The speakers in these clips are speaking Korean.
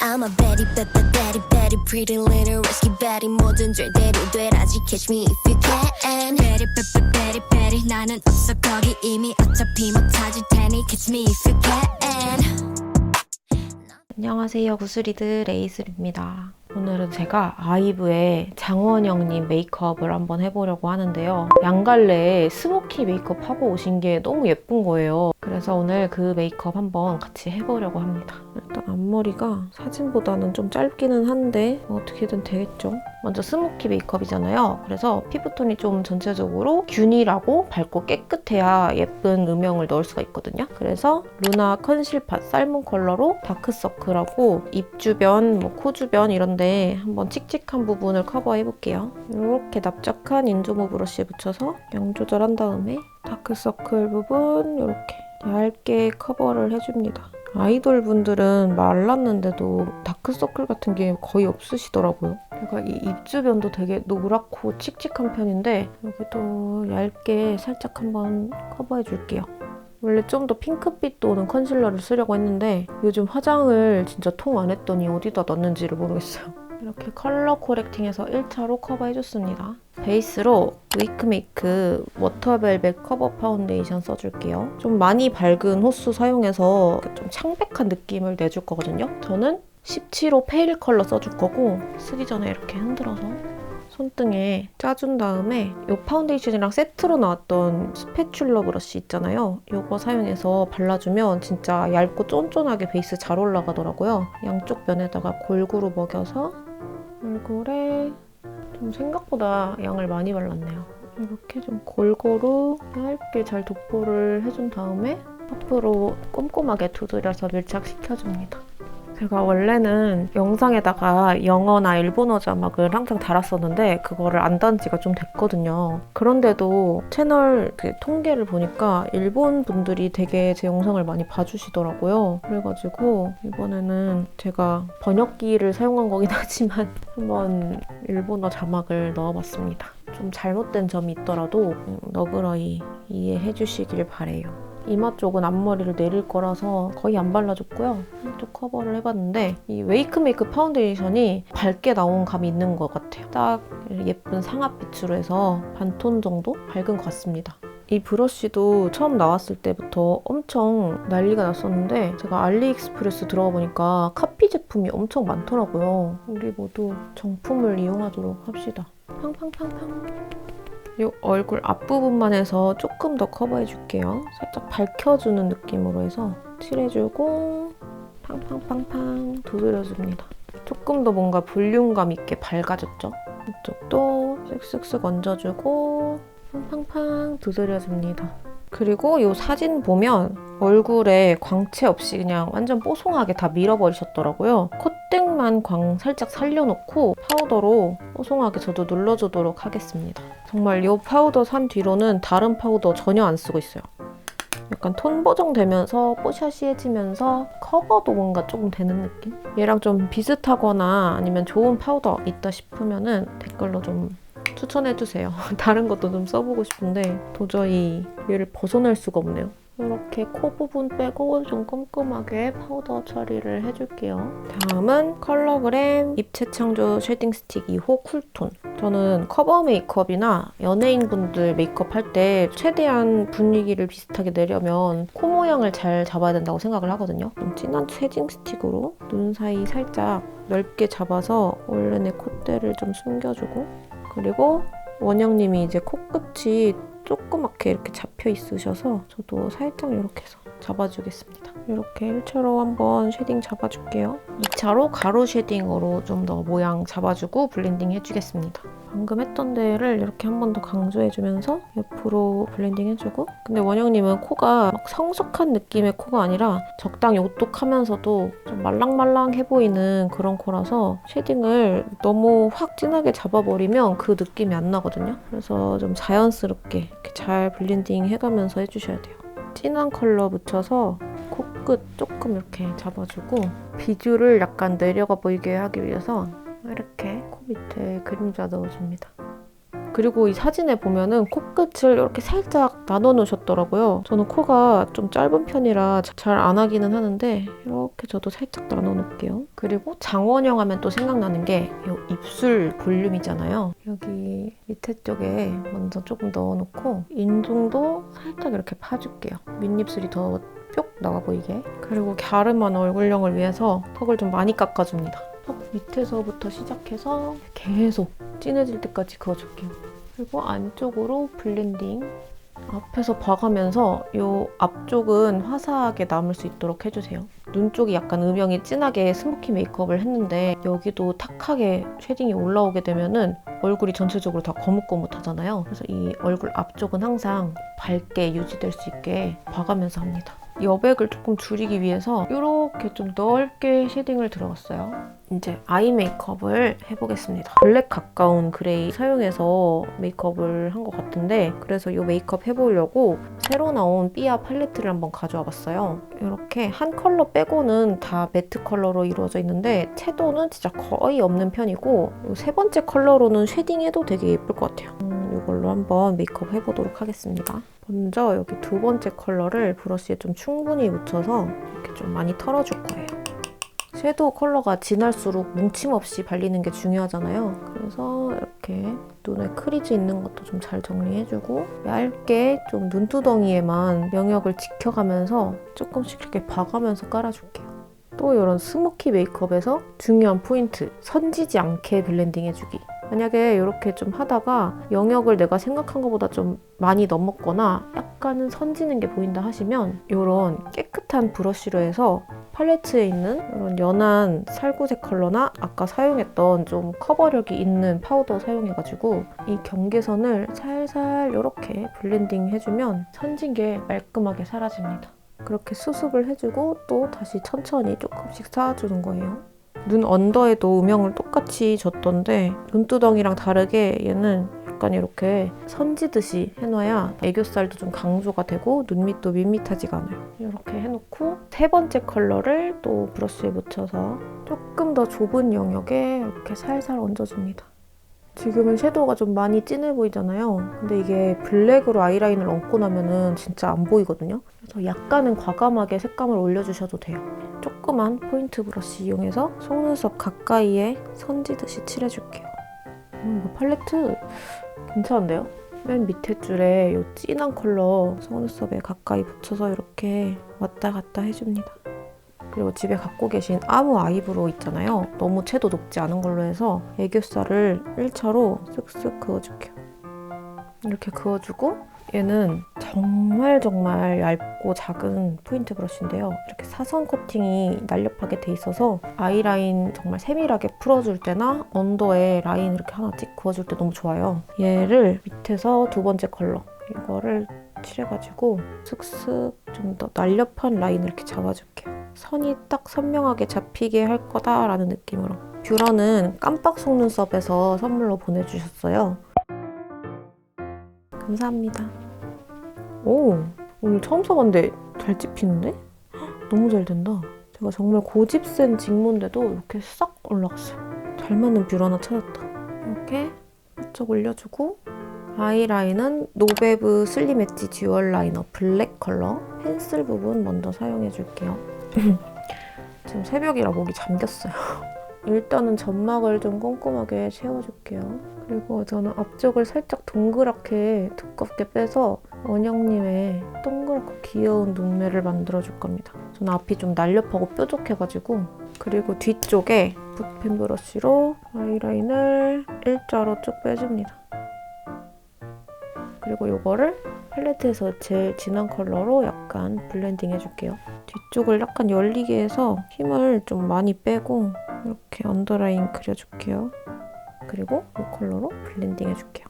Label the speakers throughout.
Speaker 1: I'm a Betty, Betty, Betty, pretty little risky Betty. 뭐든 절대로 되라지 catch me if you can. Betty, Betty, Betty, 나는 없어 거기 이미 어차피 못 찾을 테니 catch me if you can.
Speaker 2: 안녕하세요, 구슬이들 에이슬입니다. 오늘은 제가 아이브의 장원영님 메이크업을 한번 해보려고 하는데요. 양갈래에 스모키 메이크업 하고 오신 게 너무 예쁜 거예요. 그래서 오늘 그 메이크업 한번 같이 해보려고 합니다. 일단 앞머리가 사진보다는 좀 짧기는 한데 어떻게든 되겠죠. 먼저 스모키 메이크업이잖아요. 그래서 피부톤이 좀 전체적으로 균일하고 밝고 깨끗해야 예쁜 음영을 넣을 수가 있거든요. 그래서 루나 컨실팟 삶은 컬러로 다크서클하고 입 주변, 코 주변 이런데 한번 칙칙한 부분을 커버해볼게요. 이렇게 납작한 인조모 브러쉬 붙여서 양 조절한 다음에 다크서클 부분 이렇게 얇게 커버를 해줍니다. 아이돌 분들은 말랐는데도 다크서클 같은 게 거의 없으시더라고요. 제가 이 입 주변도 되게 노랗고 칙칙한 편인데 여기도 얇게 살짝 한번 커버해줄게요. 원래 좀 더 핑크빛 도는 컨실러를 쓰려고 했는데 요즘 화장을 진짜 통 안 했더니 어디다 놨는지를 모르겠어요. 이렇게 컬러 코렉팅해서 1차로 커버해줬습니다. 베이스로 위크메이크 워터벨벳 커버 파운데이션 써줄게요. 좀 많이 밝은 호수 사용해서 좀 창백한 느낌을 내줄 거거든요. 저는 17호 페일 컬러 써줄 거고 쓰기 전에 이렇게 흔들어서 손등에 짜준 다음에 이 파운데이션이랑 세트로 나왔던 스패츌러 브러쉬 있잖아요. 이거 사용해서 발라주면 진짜 얇고 쫀쫀하게 베이스 잘 올라가더라고요. 양쪽 면에다가 골고루 먹여서 얼굴에 좀 생각보다 양을 많이 발랐네요. 이렇게 좀 골고루 얇게 잘 도포를 해준 다음에 앞으로 꼼꼼하게 두드려서 밀착시켜줍니다. 제가 원래는 영상에다가 영어나 일본어 자막을 항상 달았었는데 그거를 안 단 지가 좀 됐거든요. 그런데도 채널 통계를 보니까 일본 분들이 되게 제 영상을 많이 봐주시더라고요. 그래가지고 이번에는 제가 번역기를 사용한 거긴 하지만 한번 일본어 자막을 넣어봤습니다. 좀 잘못된 점이 있더라도 너그러이 이해해 주시길 바래요. 이마 쪽은 앞머리를 내릴 거라서 거의 안 발라줬고요. 한쪽 커버를 해봤는데 이 웨이크메이크 파운데이션이 밝게 나온 감이 있는 것 같아요. 딱 예쁜 상아빛으로 해서 반톤 정도 밝은 것 같습니다. 이 브러쉬도 처음 나왔을 때부터 엄청 난리가 났었는데 제가 알리익스프레스 들어가 보니까 카피 제품이 엄청 많더라고요. 우리 모두 정품을 이용하도록 합시다. 팡팡팡팡. 이 얼굴 앞부분만 해서 조금 더 커버해줄게요. 살짝 밝혀주는 느낌으로 해서 칠해주고 팡팡팡팡 두드려줍니다. 조금 더 뭔가 볼륨감 있게 밝아졌죠? 이쪽도 쓱쓱쓱 얹어주고 팡팡팡 두드려줍니다. 그리고 이 사진 보면 얼굴에 광채 없이 그냥 완전 뽀송하게 다 밀어버리셨더라고요. 콧등만 광 살짝 살려놓고 파우더로 뽀송하게 저도 눌러주도록 하겠습니다. 정말 이 파우더 산 뒤로는 다른 파우더 전혀 안 쓰고 있어요. 약간 톤 보정되면서 뽀샤시해지면서 커버도 뭔가 조금 되는 느낌? 얘랑 좀 비슷하거나 아니면 좋은 파우더 있다 싶으면 댓글로 좀 추천해주세요. 다른 것도 좀 써보고 싶은데 도저히 얘를 벗어날 수가 없네요. 이렇게 코 부분 빼고 좀 꼼꼼하게 파우더 처리를 해줄게요. 다음은 컬러그램 입체 창조 쉐딩 스틱 2호 쿨톤. 저는 커버 메이크업이나 연예인분들 메이크업 할 때 최대한 분위기를 비슷하게 내려면 코 모양을 잘 잡아야 된다고 생각을 하거든요. 좀 진한 쉐딩 스틱으로 눈 사이 살짝 넓게 잡아서 원래 내 콧대를 좀 숨겨주고 그리고 원영님이 이제 코끝이 조그맣게 이렇게 잡혀 있으셔서 저도 살짝 이렇게 해서 잡아주겠습니다. 이렇게 1차로 한번 쉐딩 잡아줄게요. 2차로 가루 쉐딩으로 좀 더 모양 잡아주고 블렌딩 해주겠습니다. 방금 했던 데를 이렇게 한 번 더 강조해주면서 옆으로 블렌딩 해주고 근데 원영님은 코가 막 성숙한 느낌의 코가 아니라 적당히 오똑하면서도 좀 말랑말랑해 보이는 그런 코라서 쉐딩을 너무 확 진하게 잡아버리면 그 느낌이 안 나거든요. 그래서 좀 자연스럽게 이렇게 잘 블렌딩 해가면서 해주셔야 돼요. 진한 컬러 묻혀서 코끝 조금 이렇게 잡아주고 비주를 약간 내려가 보이게 하기 위해서 이렇게 코 밑에 그림자 넣어줍니다. 그리고 이 사진에 보면은 코끝을 이렇게 살짝 나눠 놓으셨더라고요. 저는 코가 좀 짧은 편이라 잘 안 하기는 하는데 이렇게 저도 살짝 나눠 놓을게요. 그리고 장원영 하면 또 생각나는 게 이 입술 볼륨이잖아요. 여기 밑에 쪽에 먼저 조금 넣어 놓고 인중도 살짝 이렇게 파줄게요. 밑입술이 더 뿅 나와 보이게. 그리고 갸름한 얼굴형을 위해서 턱을 좀 많이 깎아줍니다. 턱 밑에서부터 시작해서 계속 진해질 때까지 그어줄게요. 그리고 안쪽으로 블렌딩. 앞에서 봐가면서 이 앞쪽은 화사하게 남을 수 있도록 해주세요. 눈 쪽이 약간 음영이 진하게 스모키 메이크업을 했는데 여기도 탁하게 쉐딩이 올라오게 되면은 얼굴이 전체적으로 다 거뭇거뭇하잖아요. 그래서 이 얼굴 앞쪽은 항상 밝게 유지될 수 있게 봐가면서 합니다. 여백을 조금 줄이기 위해서 이렇게 좀 넓게 쉐딩을 들어갔어요. 이제 아이 메이크업을 해보겠습니다. 블랙 가까운 그레이 사용해서 메이크업을 한 것 같은데 그래서 이 메이크업 해보려고 새로 나온 삐아 팔레트를 한번 가져와 봤어요. 이렇게 한 컬러 빼고는 다 매트 컬러로 이루어져 있는데 채도는 진짜 거의 없는 편이고 이 세 번째 컬러로는 쉐딩해도 되게 예쁠 것 같아요. 이걸로 한번 메이크업 해보도록 하겠습니다. 먼저 여기 두 번째 컬러를 브러쉬에 좀 충분히 묻혀서 이렇게 좀 많이 털어줄 거예요. 섀도우 컬러가 진할수록 뭉침 없이 발리는 게 중요하잖아요. 그래서 이렇게 눈에 크리즈 있는 것도 좀 잘 정리해주고 얇게 좀 눈두덩이에만 영역을 지켜가면서 조금씩 이렇게 봐가면서 깔아줄게요. 또 이런 스모키 메이크업에서 중요한 포인트, 선지지 않게 블렌딩 해주기. 만약에 이렇게 좀 하다가 영역을 내가 생각한 것보다 좀 많이 넘었거나 약간은 선지는 게 보인다 하시면 이런 깨끗한 브러쉬로 해서 팔레트에 있는 이런 연한 살구색 컬러나 아까 사용했던 좀 커버력이 있는 파우더 사용해가지고 이 경계선을 살살 이렇게 블렌딩 해주면 선진 게 말끔하게 사라집니다. 그렇게 수습을 해주고 또 다시 천천히 조금씩 쌓아주는 거예요. 눈 언더에도 음영을 똑같이 줬던데 눈두덩이랑 다르게 얘는 약간 이렇게 선지듯이 해놔야 애교살도 좀 강조가 되고 눈밑도 밋밋하지가 않아요. 이렇게 해놓고 세 번째 컬러를 또 브러쉬에 묻혀서 조금 더 좁은 영역에 이렇게 살살 얹어줍니다. 지금은 섀도우가 좀 많이 진해 보이잖아요. 근데 이게 블랙으로 아이라인을 얹고 나면은 진짜 안 보이거든요. 그래서 약간은 과감하게 색감을 올려주셔도 돼요. 조그만 포인트 브러쉬 이용해서 속눈썹 가까이에 선지듯이 칠해줄게요. 이거 팔레트 괜찮은데요? 맨 밑에 줄에 이 진한 컬러 속눈썹에 가까이 붙여서 이렇게 왔다 갔다 해줍니다. 그리고 집에 갖고 계신 아무 아이브로우 있잖아요. 너무 채도 높지 않은 걸로 해서 애교살을 1차로 쓱쓱 그어줄게요. 이렇게 그어주고 얘는 정말 얇고 작은 포인트 브러쉬인데요. 이렇게 사선 코팅이 날렵하게 돼 있어서 아이라인 정말 세밀하게 풀어줄 때나 언더에 라인 이렇게 하나 찍 그어줄 때 너무 좋아요. 얘를 밑에서 두 번째 컬러 이거를 칠해가지고 쓱쓱 좀 더 날렵한 라인을 이렇게 잡아줄게요. 선이 딱 선명하게 잡히게 할 거다라는 느낌으로. 뷰러는 깜빡 속눈썹에서 선물로 보내주셨어요. 감사합니다. 오, 오늘 처음 써봤는데 잘 찝히는데? 너무 잘 된다. 제가 정말 고집센 직모인데도 이렇게 싹 올라갔어요. 잘 맞는 뷰러 하나 찾았다. 이렇게 살짝 올려주고 아이라인은 노베브 슬림 엣지 듀얼 라이너 블랙 컬러 펜슬 부분 먼저 사용해줄게요. 지금 새벽이라 목이 잠겼어요. 일단은 점막을 좀 꼼꼼하게 채워줄게요. 그리고 저는 앞쪽을 살짝 동그랗게 두껍게 빼서 원영님의 동그랗고 귀여운 눈매를 만들어줄 겁니다. 저는 앞이 좀 날렵하고 뾰족해가지고. 그리고 뒤쪽에 붓펜 브러쉬로 아이라인을 일자로 쭉 빼줍니다. 그리고 이거를 팔레트에서 제일 진한 컬러로 약간 블렌딩 해줄게요. 뒤쪽을 약간 열리게 해서 힘을 좀 많이 빼고 이렇게 언더라인 그려줄게요. 그리고 이 컬러로 블렌딩 해줄게요.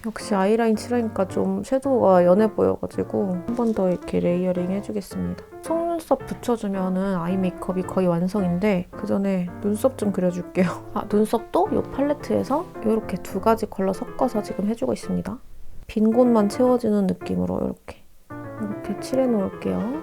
Speaker 2: 역시 아이라인 칠하니까 좀 섀도우가 연해 보여가지고 한 번 더 이렇게 레이어링 해주겠습니다. 속눈썹 붙여주면 아이 메이크업이 거의 완성인데 그 전에 눈썹 좀 그려줄게요. 눈썹도 이 팔레트에서 이렇게 두 가지 컬러 섞어서 지금 해주고 있습니다. 빈 곳만 채워지는 느낌으로 이렇게 칠해 놓을게요.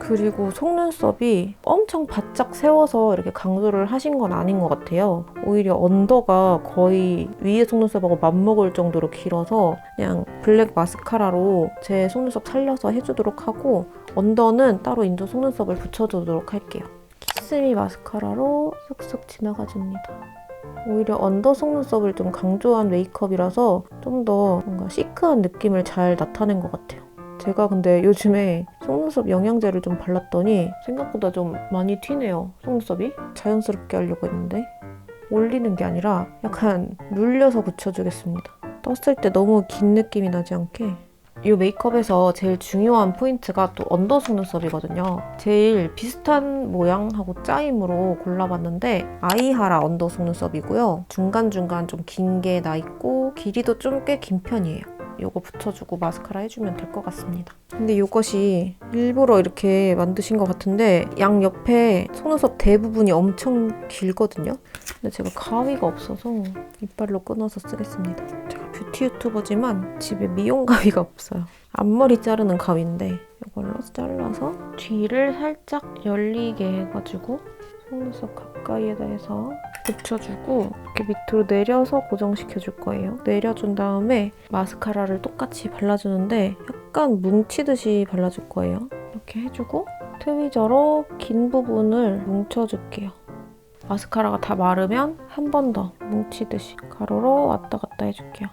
Speaker 2: 그리고 속눈썹이 엄청 바짝 세워서 이렇게 강조를 하신 건 아닌 것 같아요. 오히려 언더가 거의 위에 속눈썹하고 맞먹을 정도로 길어서 그냥 블랙 마스카라로 제 속눈썹 살려서 해주도록 하고 언더는 따로 인조 속눈썹을 붙여주도록 할게요. 키스미 마스카라로 쓱쓱 지나가줍니다. 오히려 언더 속눈썹을 좀 강조한 메이크업이라서 좀 더 뭔가 시크한 느낌을 잘 나타낸 것 같아요. 제가 근데 요즘에 속눈썹 영양제를 좀 발랐더니 생각보다 좀 많이 튀네요. 속눈썹이 자연스럽게 하려고 했는데 올리는 게 아니라 약간 눌려서 붙여주겠습니다. 떴을 때 너무 긴 느낌이 나지 않게. 이 메이크업에서 제일 중요한 포인트가 또 언더 속눈썹이거든요. 제일 비슷한 모양하고 짜임으로 골라봤는데 아이하라 언더 속눈썹이고요. 중간중간 좀 긴 게 나 있고 길이도 좀 꽤 긴 편이에요. 이거 붙여주고 마스카라 해주면 될 것 같습니다. 근데 이것이 일부러 이렇게 만드신 것 같은데 양 옆에 속눈썹 대부분이 엄청 길거든요. 근데 제가 가위가 없어서 이빨로 끊어서 쓰겠습니다. 제가 뷰티 유튜버지만 집에 미용 가위가 없어요. 앞머리 자르는 가위인데 이걸로 잘라서 뒤를 살짝 열리게 해가지고 속눈썹 가까이에다 해서 붙여주고 이렇게 밑으로 내려서 고정시켜줄 거예요. 내려준 다음에 마스카라를 똑같이 발라주는데 약간 뭉치듯이 발라줄 거예요. 이렇게 해주고 트위저로 긴 부분을 뭉쳐줄게요. 마스카라가 다 마르면 한 번 더 뭉치듯이 가로로 왔다 갔다 해줄게요.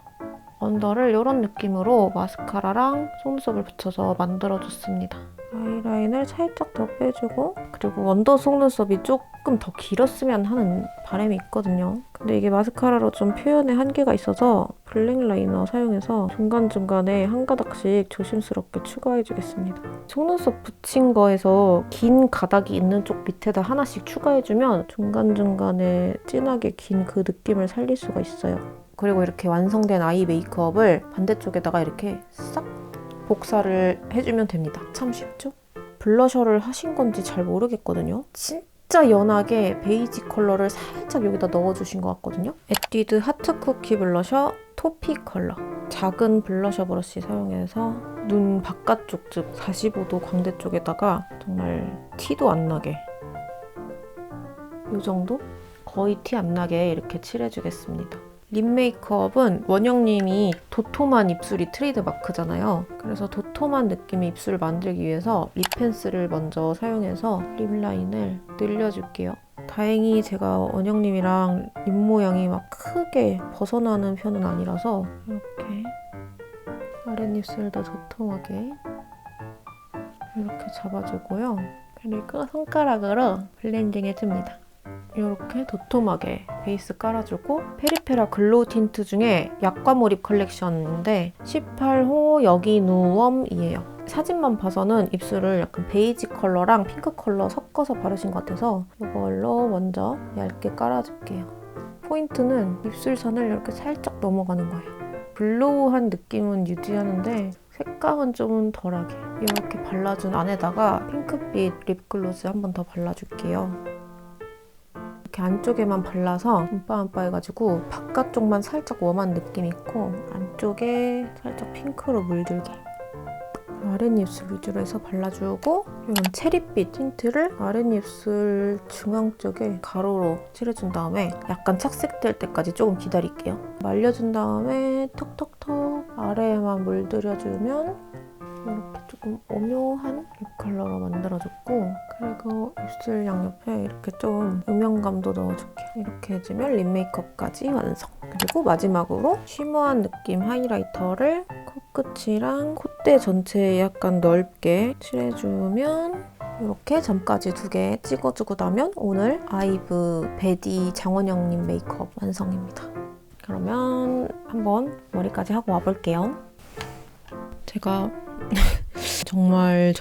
Speaker 2: 언더를 이런 느낌으로 마스카라랑 속눈썹을 붙여서 만들어줬습니다. 아이라인을 살짝 더 빼주고 그리고 언더 속눈썹이 조금 더 길었으면 하는 바람이 있거든요. 근데 이게 마스카라로 좀 표현에 한계가 있어서 블랙 라이너 사용해서 중간중간에 한 가닥씩 조심스럽게 추가해주겠습니다. 속눈썹 붙인 거에서 긴 가닥이 있는 쪽 밑에다 하나씩 추가해주면 중간중간에 진하게 긴 그 느낌을 살릴 수가 있어요. 그리고 이렇게 완성된 아이 메이크업을 반대쪽에다가 이렇게 싹 복사를 해주면 됩니다. 참 쉽죠? 블러셔를 하신 건지 잘 모르겠거든요. 진짜 연하게 베이지 컬러를 살짝 여기다 넣어주신 것 같거든요. 에뛰드 하트 쿠키 블러셔 토피 컬러. 작은 블러셔 브러쉬 사용해서 눈 바깥쪽, 즉 45도 광대 쪽에다가 정말 티도 안 나게 이 정도? 거의 티 안 나게 이렇게 칠해주겠습니다. 립 메이크업은 원영님이 도톰한 입술이 트레이드 마크잖아요. 그래서 도톰한 느낌의 입술을 만들기 위해서 립 펜슬을 먼저 사용해서 립 라인을 늘려줄게요. 다행히 제가 원영님이랑 립 모양이 막 크게 벗어나는 편은 아니라서 이렇게 아랫입술도 도톰하게 이렇게 잡아주고요. 그리고 손가락으로 블렌딩 해줍니다. 이렇게 도톰하게 베이스 깔아주고 페리페라 글로우 틴트 중에 약과 몰입 컬렉션인데 18호 여기 누웜이에요. 사진만 봐서는 입술을 약간 베이지 컬러랑 핑크 컬러 섞어서 바르신 것 같아서 이걸로 먼저 얇게 깔아줄게요. 포인트는 입술선을 이렇게 살짝 넘어가는 거예요. 글로우한 느낌은 유지하는데 색감은 좀 덜하게 이렇게 발라준 안에다가 핑크빛 립글로즈 한 번 더 발라줄게요. 이렇게 안쪽에만 발라서 음빠음빠 해가지고 바깥쪽만 살짝 웜한 느낌 있고 안쪽에 살짝 핑크로 물들게 아랫입술 위주로 해서 발라주고 이런 체리빛 틴트를 아랫입술 중앙 쪽에 가로로 칠해준 다음에 약간 착색될 때까지 조금 기다릴게요. 말려준 다음에 톡톡톡 아래에만 물들여주면 이렇게 조금 오묘한 립 컬러로 만들어줬고 그리고 입술 양옆에 이렇게 좀 음영감도 넣어줄게요. 이렇게 해주면 립 메이크업까지 완성! 그리고 마지막으로 쉬머한 느낌 하이라이터를 코끝이랑 콧대 전체에 약간 넓게 칠해주면 이렇게 점까지 2개 찍어주고 나면 오늘 아이브 베디 장원영님 메이크업 완성입니다. 그러면 한번 머리까지 하고 와볼게요. 제가 정말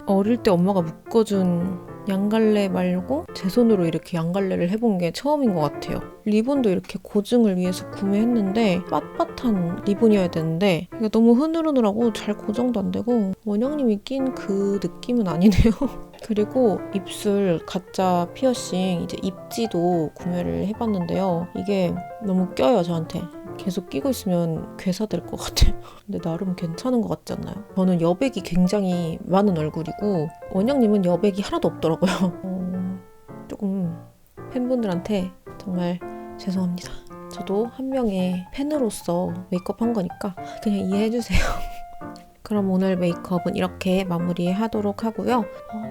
Speaker 2: 어릴 때 엄마가 묶어준 양갈래 말고 제 손으로 이렇게 양갈래를 해본 게 처음인 것 같아요. 리본도 이렇게 고증을 위해서 구매했는데 빳빳한 리본이어야 되는데 이게 너무 흐느흐느하고 잘 고정도 안 되고 원영님이 낀 그 느낌은 아니네요. 그리고 입술 가짜 피어싱 이제 입지도 구매를 해봤는데요. 이게 너무 껴요 저한테. 계속 끼고 있으면 괴사될 것 같아요. 근데 나름 괜찮은 것 같지 않나요? 저는 여백이 굉장히 많은 얼굴이고 원영님은 여백이 하나도 없더라고요. 조금 팬분들한테 정말 죄송합니다. 저도 한 명의 팬으로서 메이크업 한 거니까 그냥 이해해주세요. 그럼 오늘 메이크업은 이렇게 마무리하도록 하고요.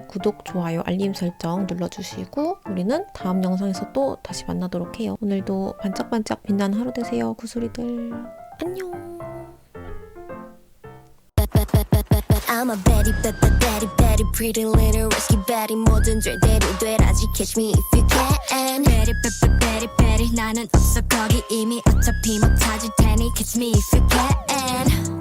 Speaker 2: 구독, 좋아요, 알림 설정 눌러주시고 우리는 다음 영상에서 또 다시 만나도록 해요. 오늘도 반짝반짝 빛나는 하루 되세요, 구슬이들. 안녕.
Speaker 1: I'm a baddie, baddie, baddie, pretty little rescue baddie. 뭐든 절대로 되라지 catch me if you can. Baddie, baddie, baddie, 나는 없어 거기 이미 어차피 못 찾을 테니 catch me if you can.